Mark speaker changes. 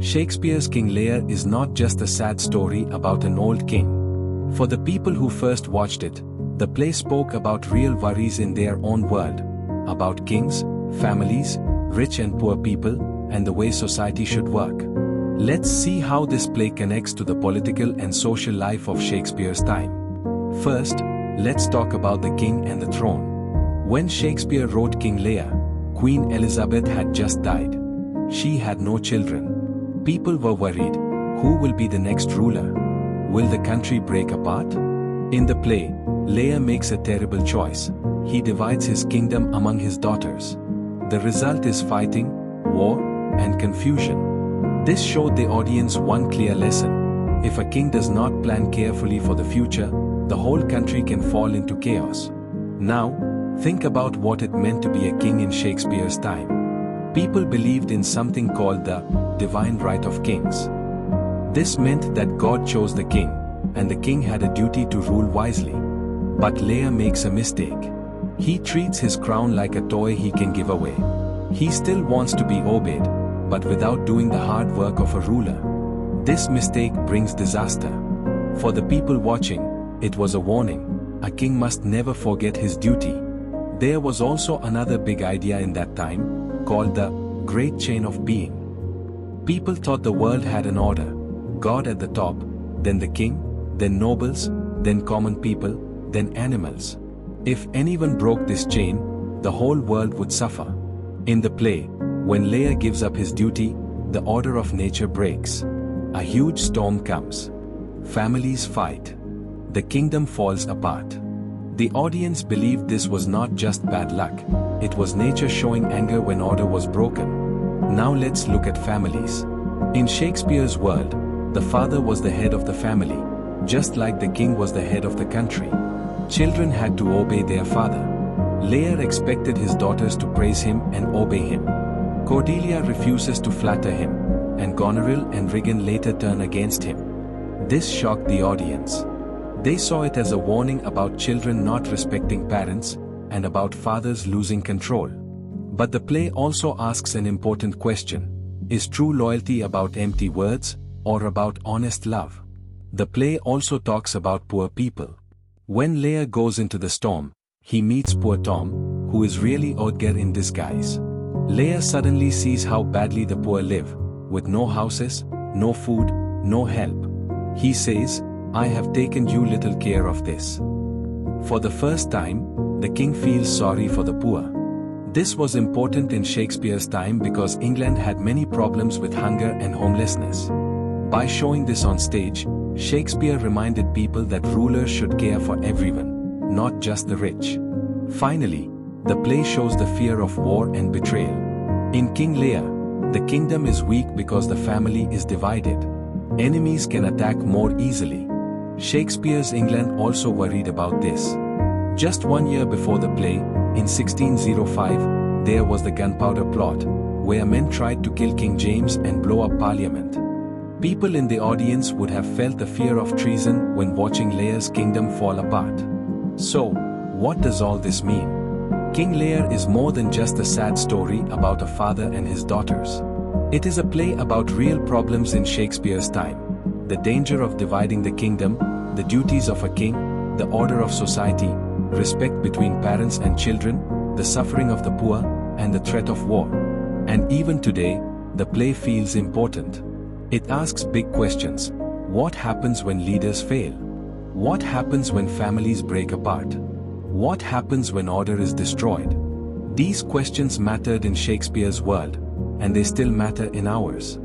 Speaker 1: Shakespeare's King Lear is not just a sad story about an old king. For the people who first watched it, the play spoke about real worries in their own world, about kings, families, rich and poor people, and the way society should work. Let's see how this play connects to the political and social life of Shakespeare's time. First, let's talk about the king and the throne. When Shakespeare wrote King Lear, Queen Elizabeth had just died. She had no children. People were worried, who will be the next ruler? Will the country break apart? In the play, Lear makes a terrible choice. He divides his kingdom among his daughters. The result is fighting, war, and confusion. This showed the audience one clear lesson. If a king does not plan carefully for the future, the whole country can fall into chaos. Now, think about what it meant to be a king in Shakespeare's time. People believed in something called the divine right of kings. This meant that God chose the king, and the king had a duty to rule wisely. But Lear makes a mistake. He treats his crown like a toy he can give away. He still wants to be obeyed, but without doing the hard work of a ruler. This mistake brings disaster. For the people watching, it was a warning. A king must never forget his duty. There was also another big idea in that time, called the Great Chain of Being. People thought the world had an order, God at the top, then the king, then nobles, then common people, then animals. If anyone broke this chain, the whole world would suffer. In the play, when Lear gives up his duty, the order of nature breaks. A huge storm comes. Families fight. The kingdom falls apart. The audience believed this was not just bad luck, it was nature showing anger when order was broken. Now let's look at families. In Shakespeare's world, the father was the head of the family, just like the king was the head of the country. Children had to obey their father. Lear expected his daughters to praise him and obey him. Cordelia refuses to flatter him, and Goneril and Regan later turn against him. This shocked the audience. They saw it as a warning about children not respecting parents, and about fathers losing control. But the play also asks an important question. Is true loyalty about empty words, or about honest love? The play also talks about poor people. When Lear goes into the storm, he meets poor Tom, who is really Odger in disguise. Lear suddenly sees how badly the poor live, with no houses, no food, no help. He says, I have taken you little care of this. For the first time, the king feels sorry for the poor. This was important in Shakespeare's time because England had many problems with hunger and homelessness. By showing this on stage, Shakespeare reminded people that rulers should care for everyone, not just the rich. Finally, the play shows the fear of war and betrayal. In King Lear, the kingdom is weak because the family is divided. Enemies can attack more easily. Shakespeare's England also worried about this. Just 1 year before the play, in 1605, there was the Gunpowder Plot, where men tried to kill King James and blow up Parliament. People in the audience would have felt the fear of treason when watching Lear's kingdom fall apart. So, what does all this mean? King Lear is more than just a sad story about a father and his daughters. It is a play about real problems in Shakespeare's time. The danger of dividing the kingdom, the duties of a king, the order of society, respect between parents and children, the suffering of the poor, and the threat of war. And even today, the play feels important. It asks big questions. What happens when leaders fail? What happens when families break apart? What happens when order is destroyed? These questions mattered in Shakespeare's world, and they still matter in ours.